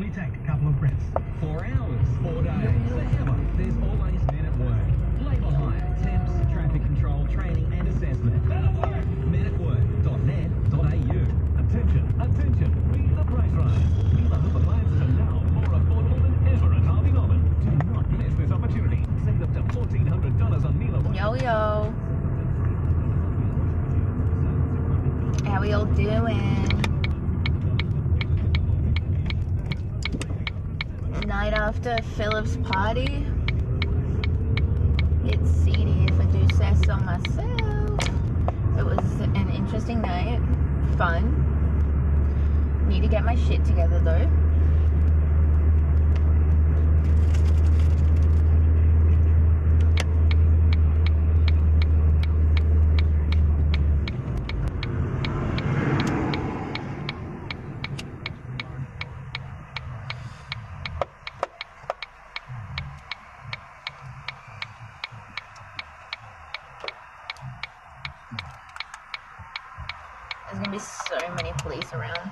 we take a couple of breaths. 4 hours, 4 days, forever. There's always men at work. Labour hire, temps, traffic control, training and assessment. menatwork.net.au. Attention, attention, meet the price rise. Miele home appliances are now more affordable than ever at Harvey Norman. Do not miss this opportunity. Save up to $1,400 on Miele. Yo, yo. How we all doing? Night after Philip's party. It's seedy if I do say so myself. It was an interesting night. Fun. Need to get my shit together though. There's gonna be so many police around.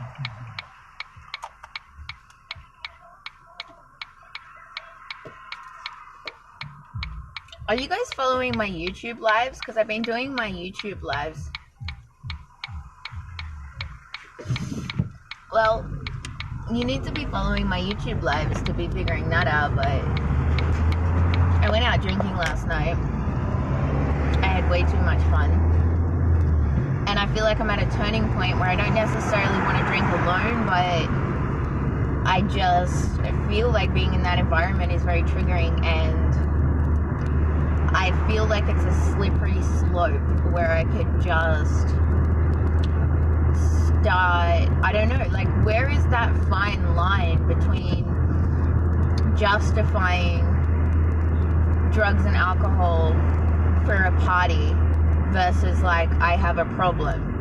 Are you guys following my YouTube lives? Because I've been doing my YouTube lives. Well, you need to be following my YouTube lives to be figuring that out, but I went out drinking last night. I had way too much fun. And I feel like I'm at a turning point where I don't necessarily want to drink alone, but I just feel like being in that environment is very triggering, and I feel like it's a slippery slope where I could just start, I don't know, like where is that fine line between justifying drugs and alcohol for a party versus like I have a problem,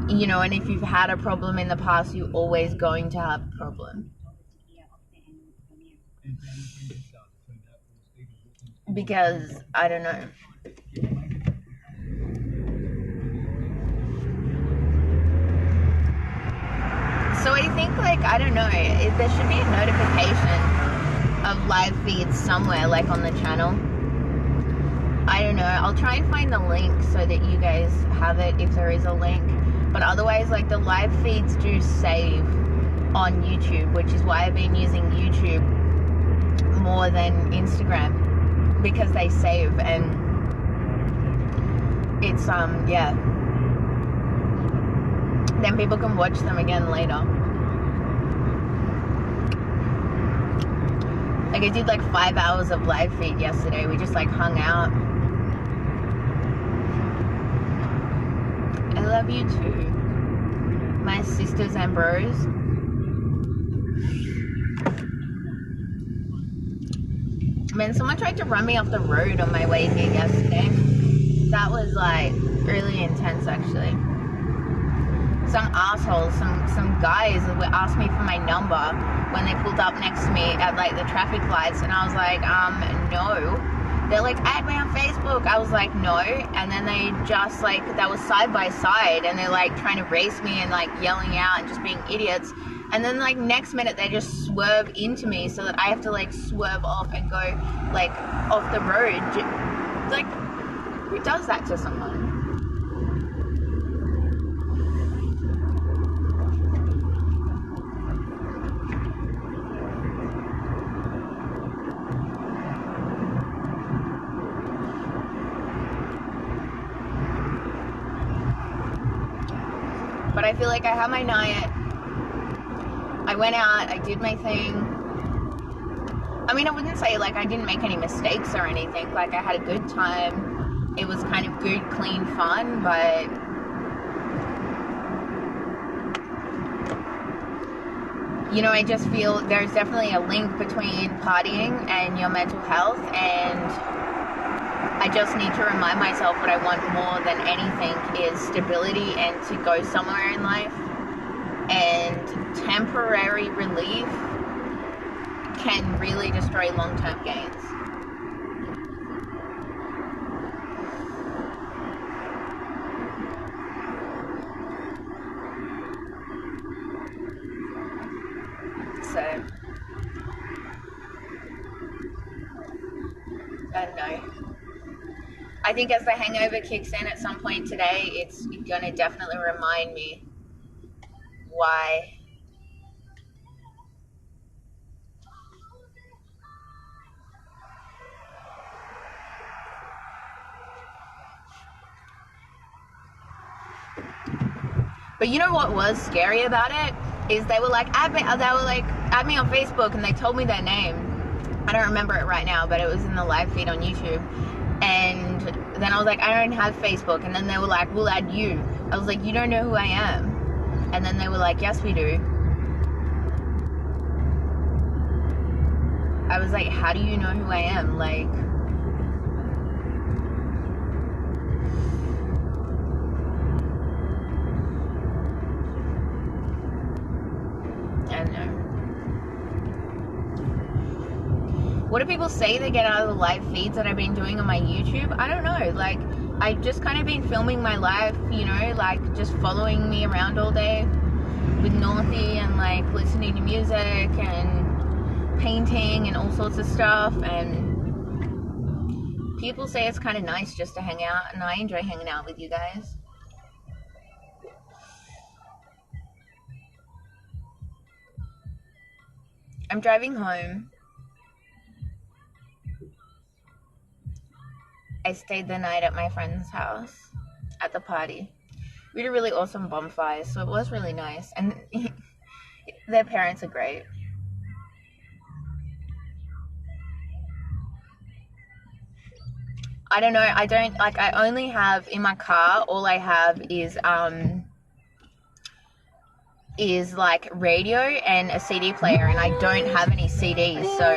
you know, and if you've had a problem in the past, you're always going to have a problem. Because, I don't know. So I think, like, I don't know, there should be a notification of live feeds somewhere, like on the channel. I don't know, I'll try and find the link so that you guys have it if there is a link. But otherwise, like, the live feeds do save on YouTube, which is why I've been using YouTube more than Instagram. Because they save, and it's yeah, then people can watch them again later. Like I did like 5 hours of live feed yesterday. We just like hung out. I love you too, my sisters and bros. Man, someone tried to run me off the road on my way here yesterday. That was like really intense actually. Some assholes, some guys asked me for my number when they pulled up next to me at like the traffic lights, and I was like, no. They're like, add me on Facebook. I was like, no. And then they just like, that was side by side, and they're like trying to race me and like yelling out and just being idiots. And then like next minute they just swerve into me so that I have to like swerve off and go like off the road. Like, who does that to someone? But I feel like I had my night. I went out, I did my thing. I mean, I wouldn't say like I didn't make any mistakes or anything. Like I had a good time. It was kind of good, clean fun, but you know, I just feel there's definitely a link between partying and your mental health, and I just need to remind myself what I want more than anything is stability and to go somewhere in life. And temporary relief can really destroy long-term gains. So I don't know. I think as the hangover kicks in at some point today, it's gonna definitely remind me why. But you know what was scary about it is they were like add me on Facebook, and they told me their name. I don't remember it right now, but it was in the live feed on YouTube. And then I was like, I don't have Facebook. And then they were like, we'll add you. I was like, you don't know who I am. And then they were like, yes, we do. I was like, how do you know who I am? Like, I don't know. What do people say they get out of the live feeds that I've been doing on my YouTube? I don't know. Like, I've just kind of been filming my life, you know, like just following me around all day with Northy and like listening to music and painting and all sorts of stuff. And people say it's kind of nice just to hang out, and I enjoy hanging out with you guys. I'm driving home. I stayed the night at my friend's house at the party. We had a really awesome bonfire, so it was really nice. And their parents are great. I don't know, I only have in my car, all I have is like radio and a CD player, and I don't have any CDs, so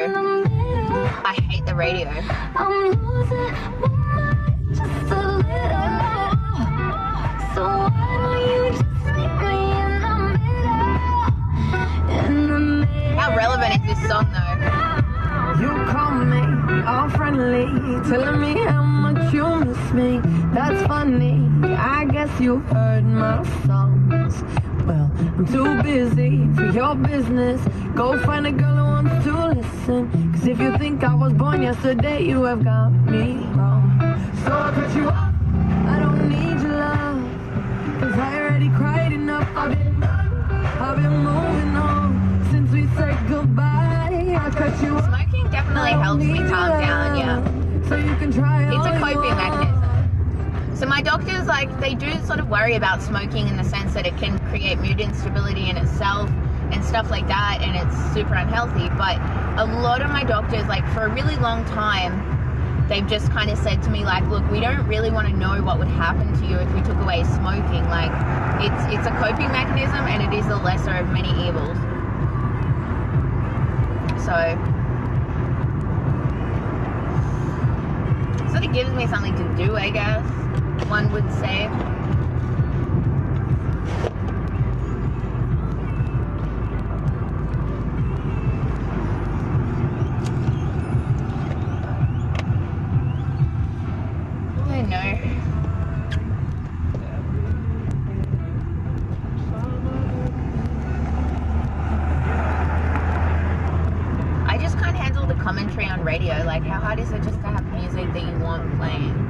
I hate the radio. I'm losing my mind just a little. So why don't you just meet me in the middle? How relevant is this song though? You call me all friendly, telling me how much you miss me. That's funny, I guess you heard my songs. Well, I'm too busy for your business. Go find a girl who wants to listen. Cause if you think I was born yesterday, you have got me wrong. So I cut you off, I don't need your love. Cause I already cried enough. I've been moving on since we said goodbye. I cut you off. Smoking definitely helps me calm down, yeah. So you can try. It's a coping mechanism. So my doctors, like, they do sort of worry about smoking in the sense that it can create mood instability in itself and stuff like that, and it's super unhealthy. But a lot of my doctors, like, for a really long time, they've just kind of said to me, like, look, we don't really want to know what would happen to you if we took away smoking. Like, it's a coping mechanism, and it is the lesser of many evils. So sort of gives me something to do, I guess, one would say. I know. I just can't handle the commentary on radio. Like, how hard is it just to have music that you want playing?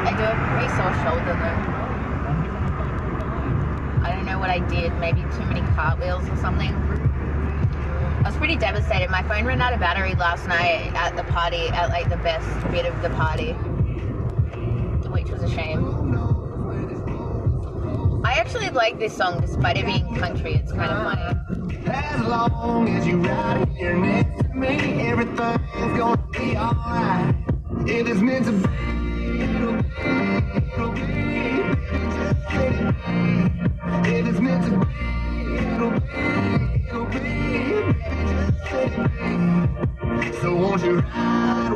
I do have a pretty sore shoulder though. I don't know what I did, maybe too many cartwheels or something. I was pretty devastated. My phone ran out of battery last night at the party, at like the best bit of the party, which was a shame. I actually like this song despite it being country. It's kind of funny. As long as you ride here next to me, everything's gonna be alright. It is meant to be, it'll be, it'll be. It is meant to be, it'll be, it'll be. So won't you ride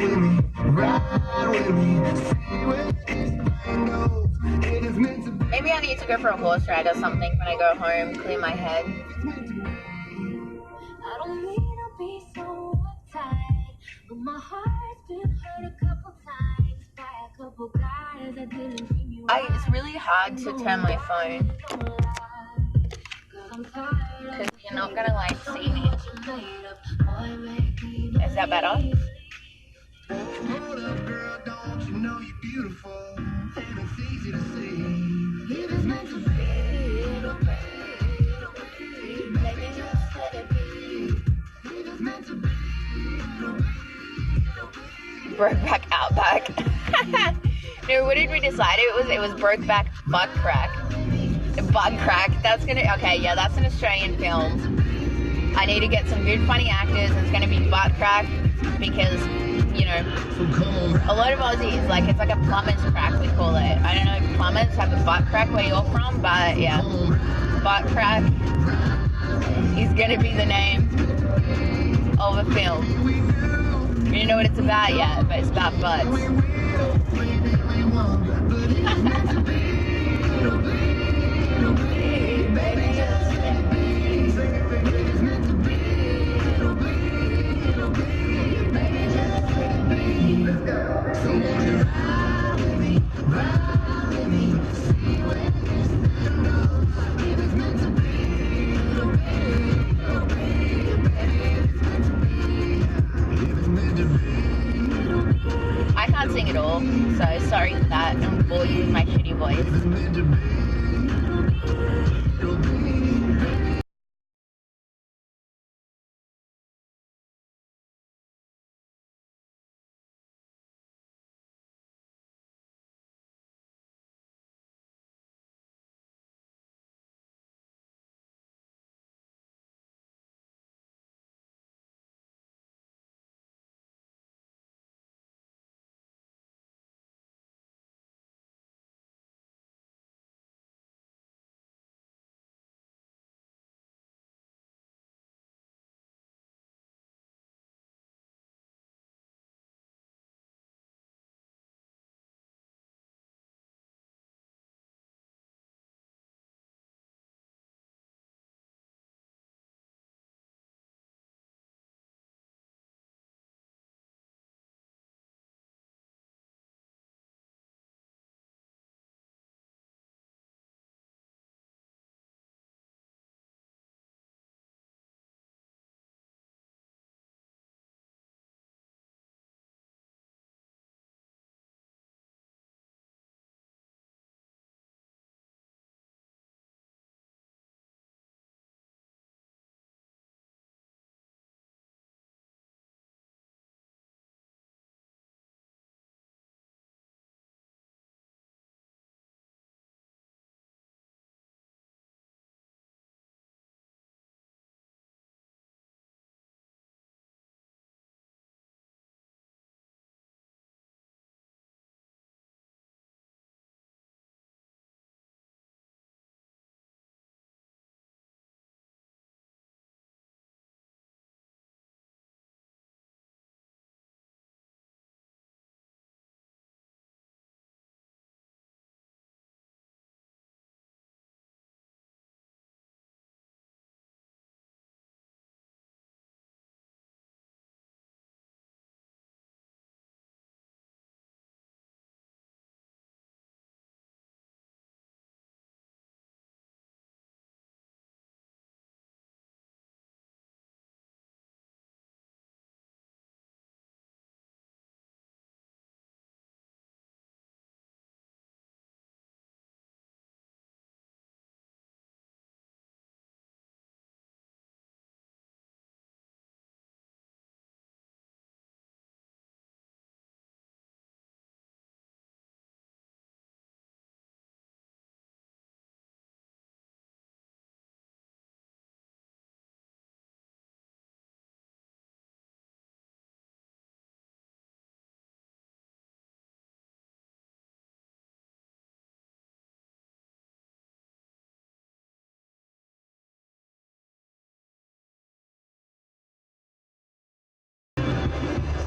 with me, see where this thing goes. It is meant to be. Maybe I need to go for a horse ride or something when I go home, clear my head. I don't mean to be so uptight, but my heart's been hurt a couple times by a couple guys that didn't treat me right. It's really hard to turn my phone Because you're not gonna like see me. Is that better? Hold up, girl, don't you know you're beautiful? And it's easy to see. If it's meant to be, it'll be, it'll be. Maybe just let it be. If it's meant to be, it'll be, it'll be. Brokeback Outback. No, what did we decide? It was Brokeback Butt Crack. Butt Crack. That's gonna, okay, yeah, that's an Australian film. I need to get some good funny actors, and it's gonna be Butt Crack because, you know, a lot of Aussies, like, it's like a plumber's crack, we call it. I don't know if plumbers have a butt crack where you're from, but yeah, Butt Crack is gonna be the name of a film. You don't know what it's about yet, but it's about butts. I can't sing at all, so sorry for that, and bore you with my shitty voice.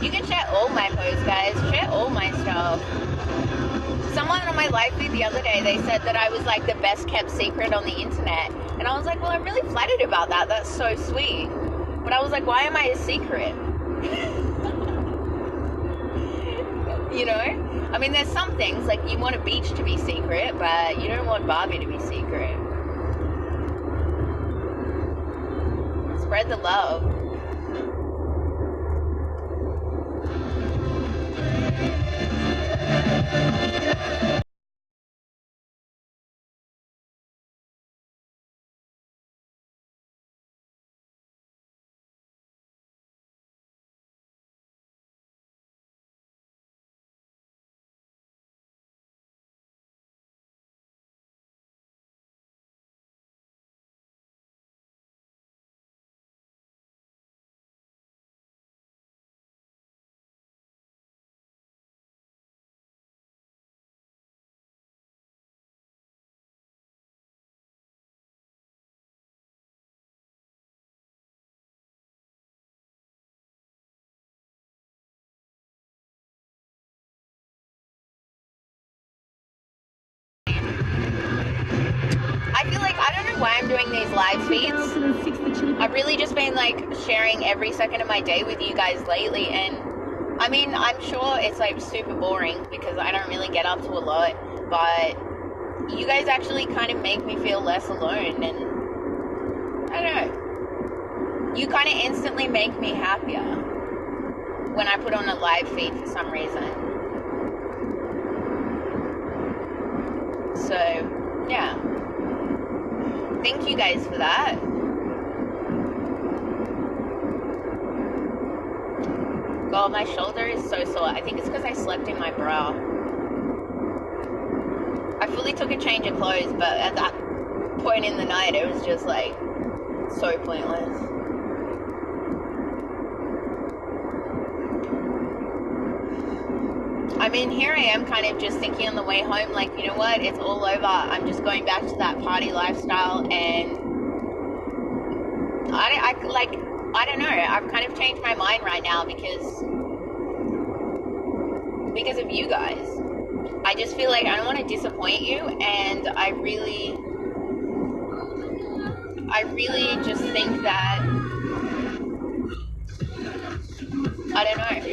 You can share all my posts, guys. Share all my stuff. Someone on my live feed the other day, they said that I was like the best kept secret on the internet. And I was like, well, I'm really flattered about that. That's so sweet. But I was like, why am I a secret? You know? I mean, there's some things, like you want a beach to be secret, but you don't want Barbie to be secret. Spread the love. I feel like, I don't know why I'm doing these live feeds. I've really just been like sharing every second of my day with you guys lately, and I mean, I'm sure it's like super boring because I don't really get up to a lot, but you guys actually kind of make me feel less alone, and I don't know. You kind of instantly make me happier when I put on a live feed for some reason. So, yeah. Thank you guys for that. God, my shoulder is so sore. I think it's because I slept in my bra. I fully took a change of clothes, but at that point in the night, it was just like so pointless. I mean, here I am kind of just thinking on the way home, like, you know what, it's all over. I'm just going back to that party lifestyle, and I don't know. I've kind of changed my mind right now because of you guys. I just feel like I don't want to disappoint you, and I really just think that, I don't know.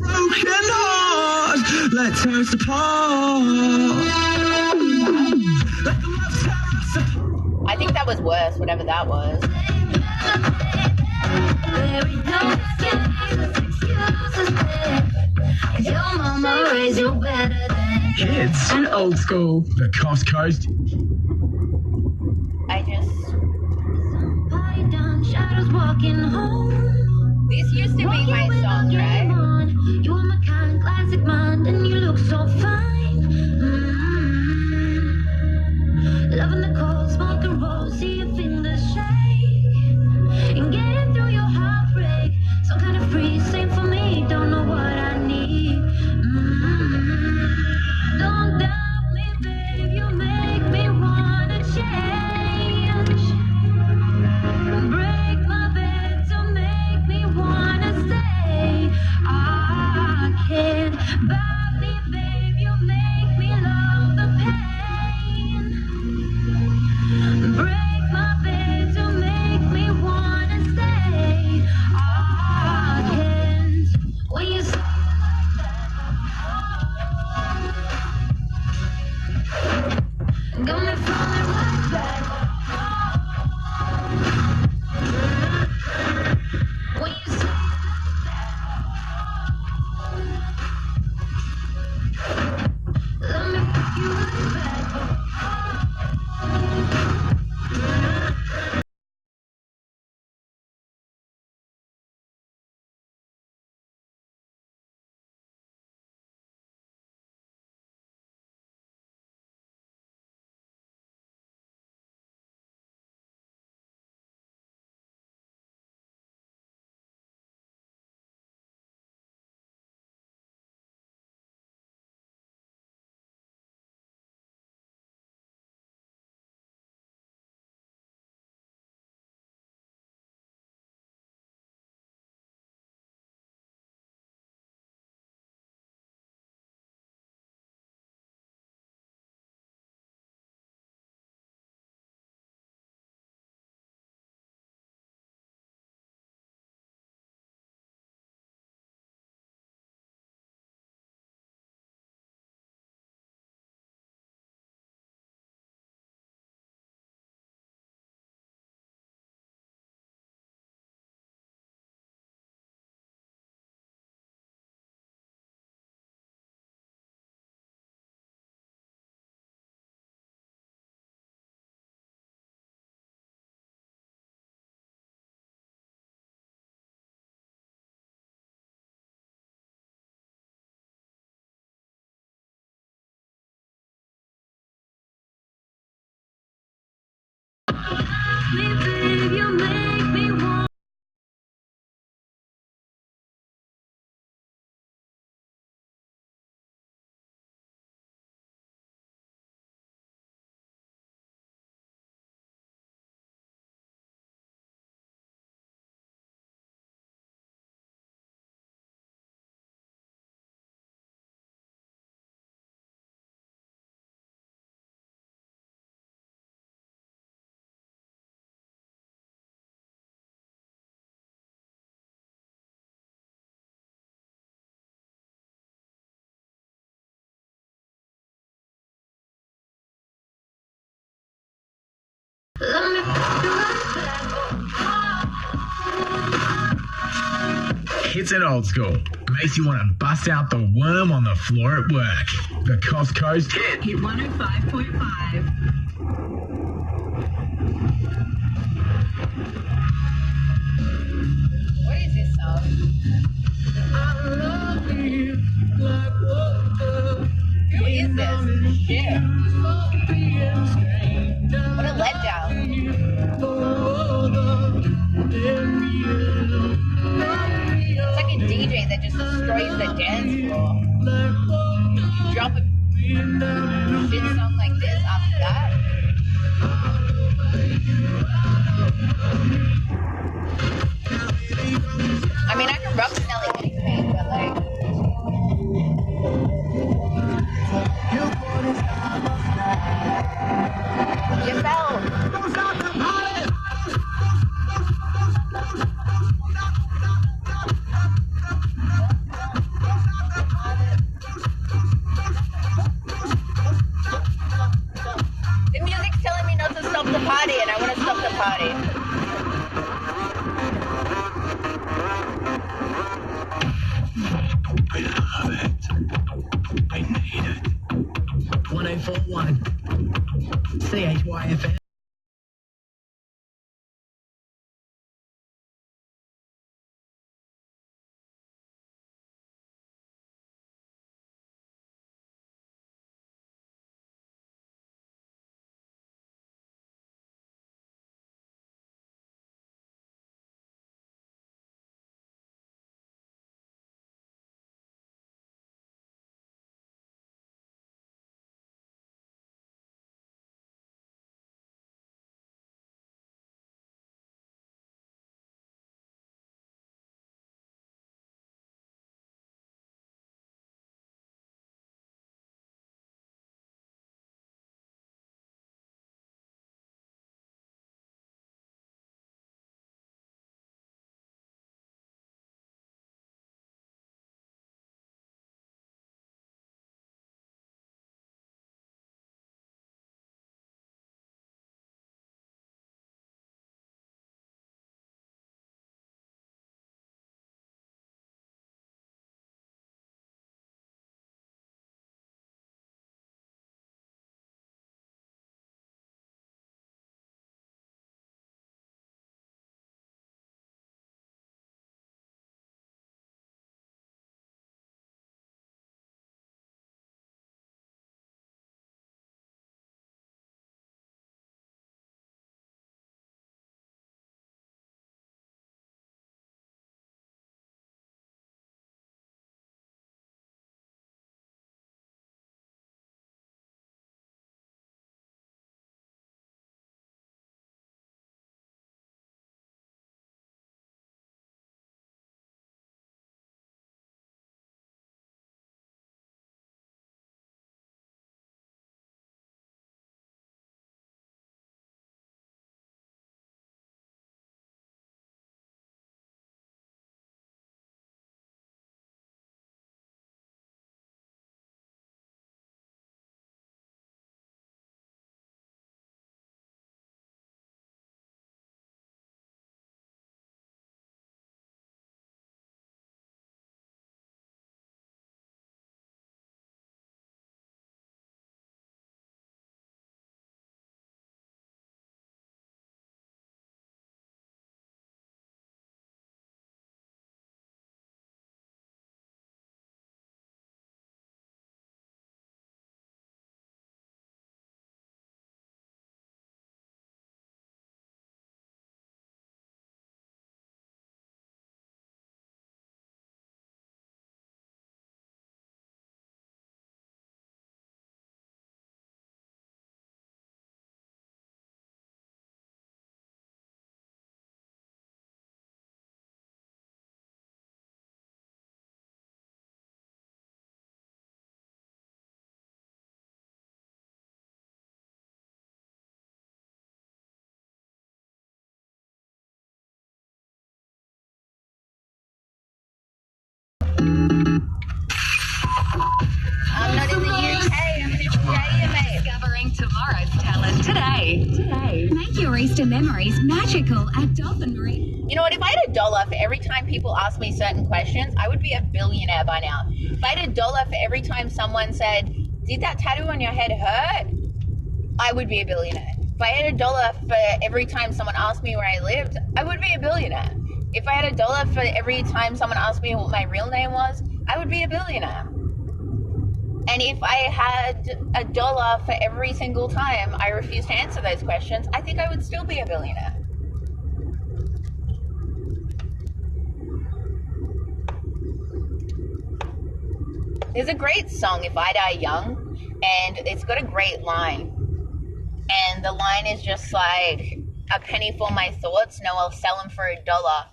Broken heart, let's tears apart. I think that was worse, whatever that was. Your mama raised you better than Kids and old school. the coast. I just, Party down, shadows walking home. this used to be my song, right? You are my kind, classic mind, and you look so fine. Loving the cold, smoke the roll, see your fingers shake, and getting through your heartbreak. So kind of free, same for me. Don't know what I need. Don't doubt me, babe. You make me wanna change. Break my bed to make Let me feel Hits it old school. Makes you want to bust out the worm on the floor at work. The Coast Coast Hit. Hit 105.5. What is this song? Who is this? Shit. What a letdown. It's like a DJ that just destroys the dance floor. You drop a shit song like this after that. I mean, I can rock Smelly anything, but like. Giselle. The music's telling me not to stop the party, and I want to stop the party. I love it. I need it. 1041 CHYFM. I'm not in the UK, I'm in Australia, mate. Discovering tomorrow's talent today. Make your Easter memories magical at Dolphin Marine. You know what? If I had $1 for every time people ask me certain questions, I would be a billionaire by now. If I had $1 for every time someone said, "Did that tattoo on your head hurt?" I would be a billionaire. If I had $1 for every time someone asked me where I lived, I would be a billionaire. If I had $1 for every time someone asked me what my real name was, I would be a billionaire. And if I had $1 for every single time I refused to answer those questions, I think I would still be a billionaire. There's a great song, If I Die Young, and it's got a great line. And the line is just like, "A penny for my thoughts, no, I'll sell them for $1,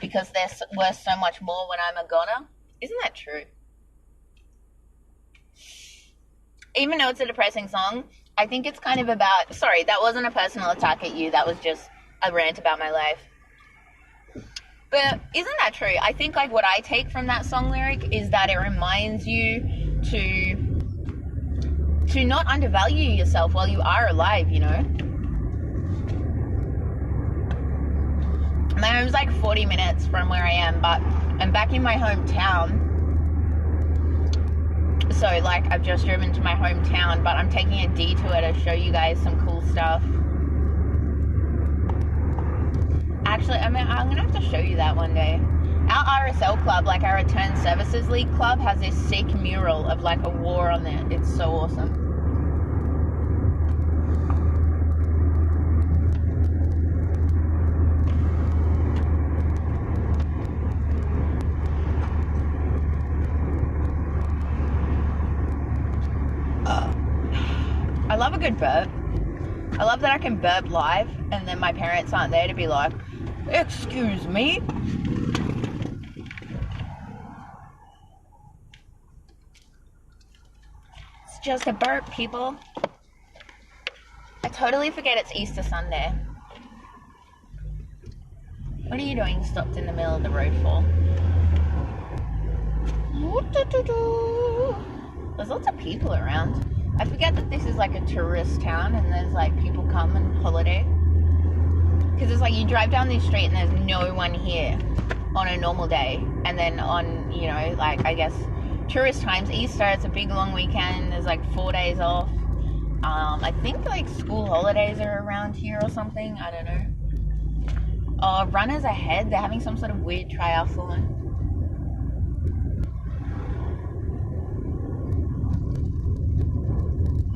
because they're worth so much more when I'm a goner." Isn't that true? Even though it's a depressing song, I think it's kind of about, sorry, that wasn't a personal attack at you, that was just a rant about my life. But isn't that true? I think like what I take from that song lyric is that it reminds you to not undervalue yourself while you are alive, you know? My home's like 40 minutes from where I am, but I'm back in my hometown. So like I've just driven to my hometown, but I'm taking a detour to show you guys some cool stuff. Actually, I'm gonna have to show you that one day. Our RSL club, like our Return Services League club, has this sick mural of like a war on it. It's so awesome. I love a good burp. I love that I can burp live and then my parents aren't there to be like, "Excuse me?" It's just a burp, people. I totally forget it's Easter Sunday. What are you doing stopped in the middle of the road for? There's lots of people around. I forget that this is like a tourist town and there's like people come and holiday. Because it's like you drive down this street and there's no one here on a normal day. And then on, you know, like I guess tourist times, Easter, it's a big long weekend. There's like 4 days off. I think like school holidays are around here or something. I don't know. Runners ahead. They're having some sort of weird triathlon.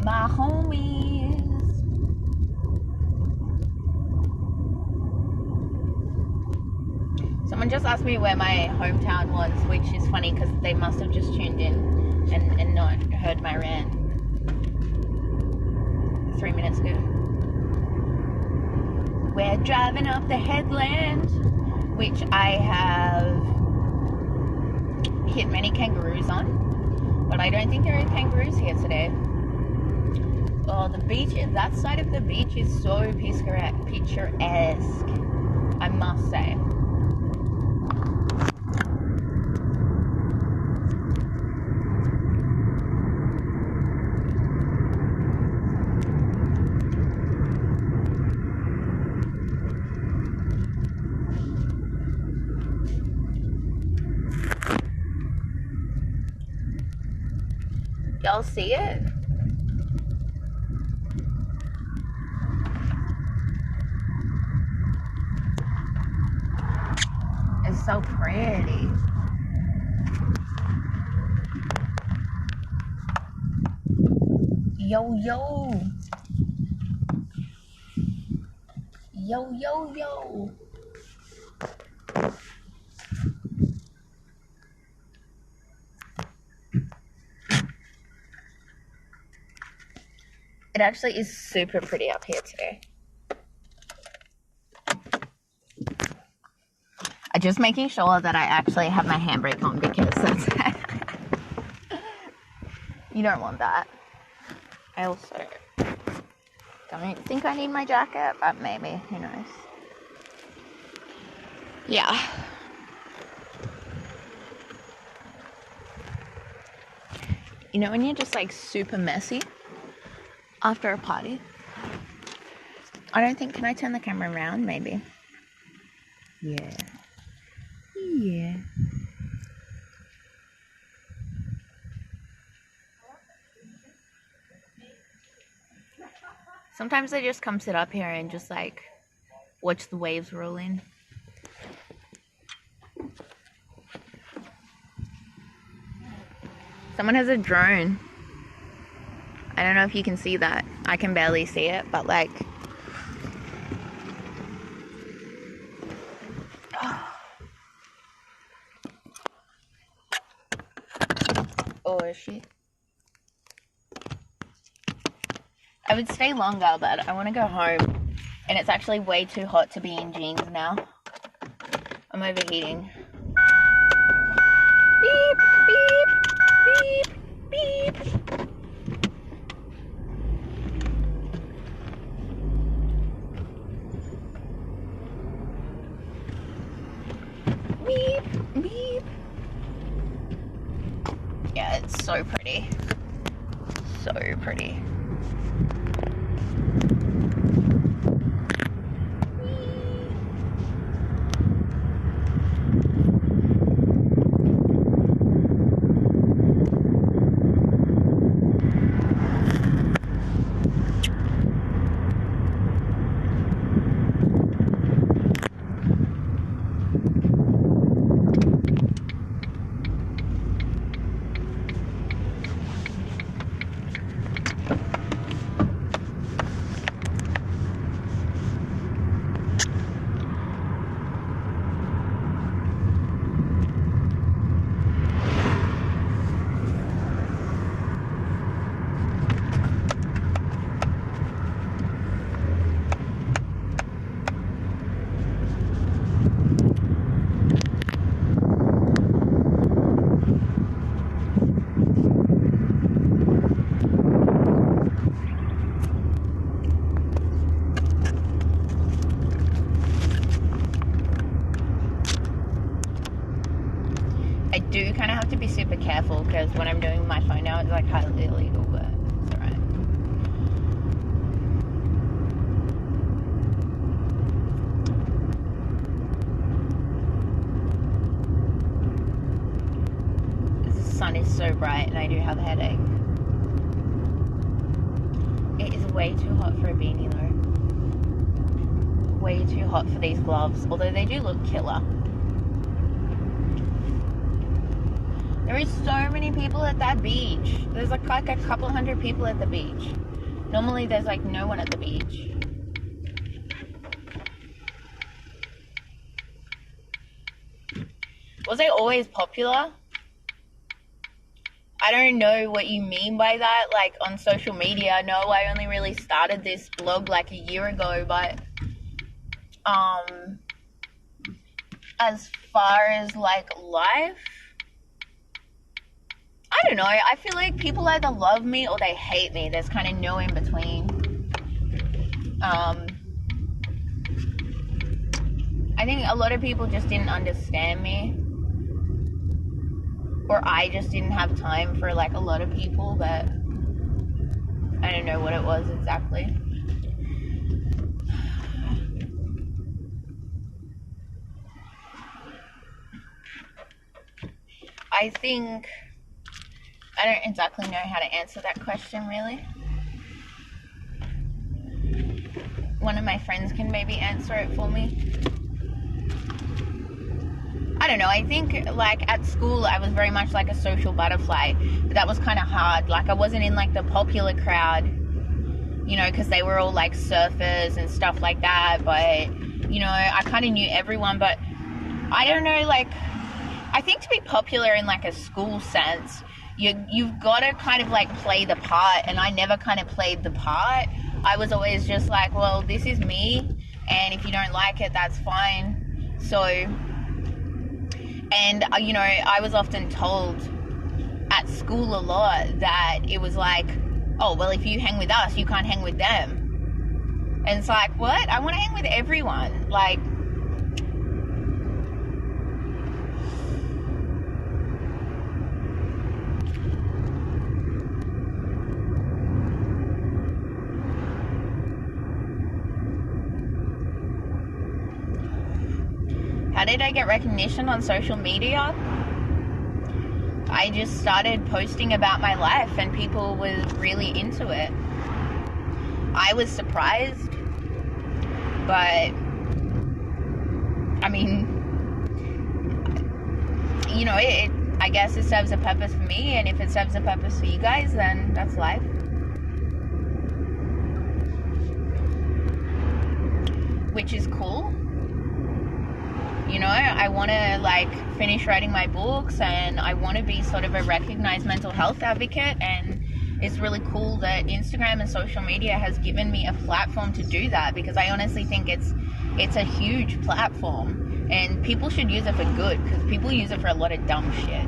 My homies. Someone just asked me where my hometown was, which is funny because they must have just tuned in and not heard my rant 3 minutes ago. We're driving up the headland, which I have hit many kangaroos on, but I don't think there are kangaroos here today. Oh, the beach, that side of the beach is so picturesque, I must say. Y'all see it? It's so pretty. Yo, yo. Yo, yo, yo. It actually is super pretty up here today. I'm just making sure that I actually have my handbrake on because that's you don't want that. I also don't think I need my jacket, but maybe, who knows. Yeah. You know when you're just like super messy after a party? I don't think, can I turn the camera around maybe? Yeah. Yeah. Sometimes I just come sit up here and just like watch the waves roll in. Someone has a drone. I don't know if you can see that. I can barely see it, but like... Oh, is she? I would stay longer, but I want to go home. And it's actually way too hot to be in jeans now. I'm overheating. Beep, beep, beep, beep. Beep, beep. Yeah, it's so pretty. So pretty. I do kind of have to be super careful because when I'm doing my phone now, it's like highly illegal, but it's alright. The sun is so bright and I do have a headache. It is way too hot for a beanie though. Way too hot for these gloves, although they do look killer. There is so many people at that beach. There's like a couple hundred people at the beach. Normally there's like no one at the beach. Was I always popular? I don't know what you mean by that, like on social media. No, I only really started this blog like a year ago, but as far as like life, I don't know. I feel like people either love me or they hate me. There's kind of no in between. I think a lot of people just didn't understand me. Or I just didn't have time for like a lot of people, but I don't know what it was exactly. I think I don't exactly know how to answer that question, really. One of my friends can maybe answer it for me. I don't know, I think like at school I was very much like a social butterfly, but that was kind of hard. Like I wasn't in like the popular crowd, you know, because they were all like surfers and stuff like that, but you know, I kind of knew everyone. But I don't know, like I think to be popular in like a school sense, you've got to kind of like play the part, and I never kind of played the part. I was always just like, well, this is me, and if you don't like it, that's fine. So, and you know, I was often told at school a lot that it was like, oh, well, if you hang with us, you can't hang with them. And it's like, what? I want to hang with everyone. Like, did I get recognition on social media? I just started posting about my life and people was really into it. I was surprised, but I mean, you know, I guess it serves a purpose for me, and if it serves a purpose for you guys, then that's life. Which is cool. You know, I want to like finish writing my books, and I want to be sort of a recognized mental health advocate, and it's really cool that Instagram and social media has given me a platform to do that, because I honestly think it's a huge platform, and people should use it for good, because people use it for a lot of dumb shit.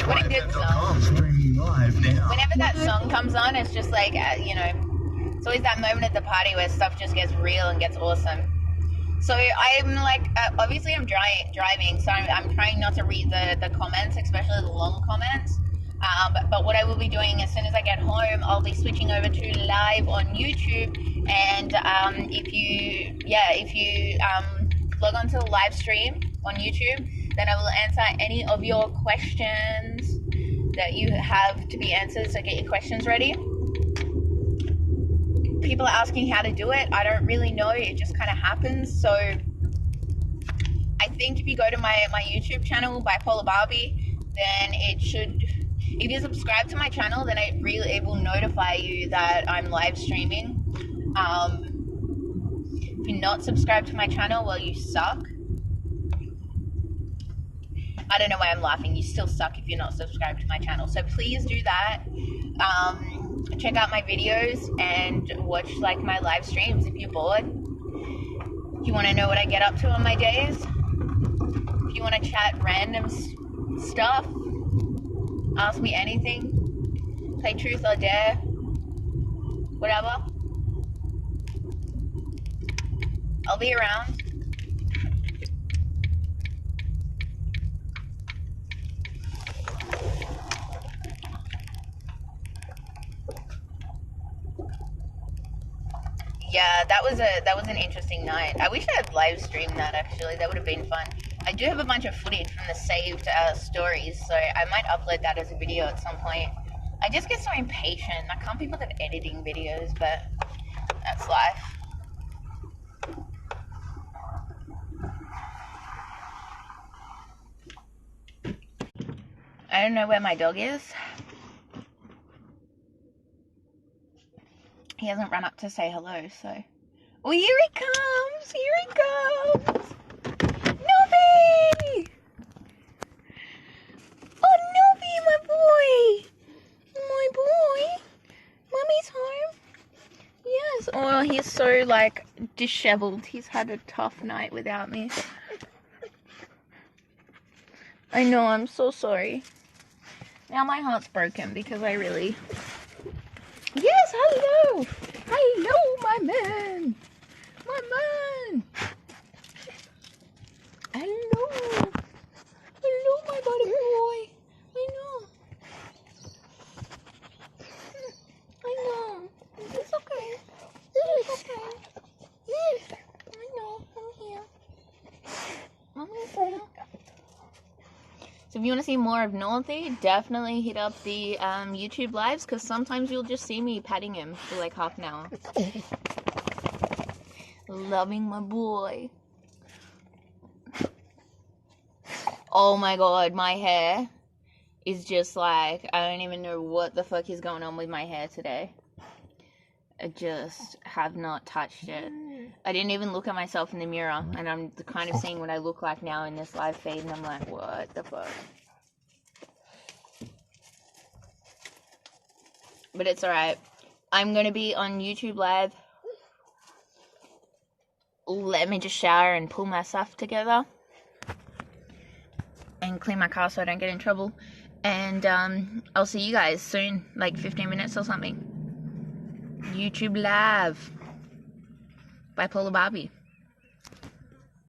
What a good song. Whenever that song comes on, it's just like, you know, it's always that moment at the party where stuff just gets real and gets awesome. So I'm like, obviously I'm driving, so I'm trying not to read the comments, especially the long comments. But what I will be doing as soon as I get home, I'll be switching over to live on YouTube. And if you log on to the live stream on YouTube, then I will answer any of your questions that you have to be answered. So get your questions ready. People are asking how to do it. I don't really know. It just kind of happens. So I think if you go to my YouTube channel, Bipolar Barbie, then it should, if you subscribe to my channel, then it will notify you that I'm live streaming. If you're not subscribed to my channel, well, you suck. I don't know why I'm laughing. You still suck if you're not subscribed to my channel. So please do that. Check out my videos and watch like my live streams if you're bored. If you want to know what I get up to on my days. If you want to chat random stuff. Ask me anything. Play truth or dare. Whatever. I'll be around. Yeah, that was an interesting night. I wish I had live streamed that actually. That would have been fun. I do have a bunch of footage from the saved stories, so I might upload that as a video at some point. I just get so impatient. I can't be bothered editing videos, but that's life. I don't know where my dog is. He hasn't run up to say hello, so... Oh, here he comes! Here he comes! Nobby! Oh, Nobby, my boy! My boy! Mummy's home. Yes. Oh, he's so, like, disheveled. He's had a tough night without me. I know, I'm so sorry. Now my heart's broken because I really... Yes, hello! Hello, my man! My man! Hello! Hello, my buddy boy! I know. I know. It's okay. It's okay. I know. I'm here. Mommy's here. So if you want to see more of Northy, definitely hit up the YouTube lives, because sometimes you'll just see me patting him for like half an hour. Loving my boy. Oh my god, my hair is just like, I don't even know what the fuck is going on with my hair today. I just have not touched it. I didn't even look at myself in the mirror, and I'm kind of seeing what I look like now in this live feed, and I'm like, what the fuck? But it's alright. I'm gonna be on YouTube live. Let me just shower and pull my stuff together. And clean my car so I don't get in trouble. And I'll see you guys soon, like 15 minutes or something. YouTube live. Bipolar Barbie.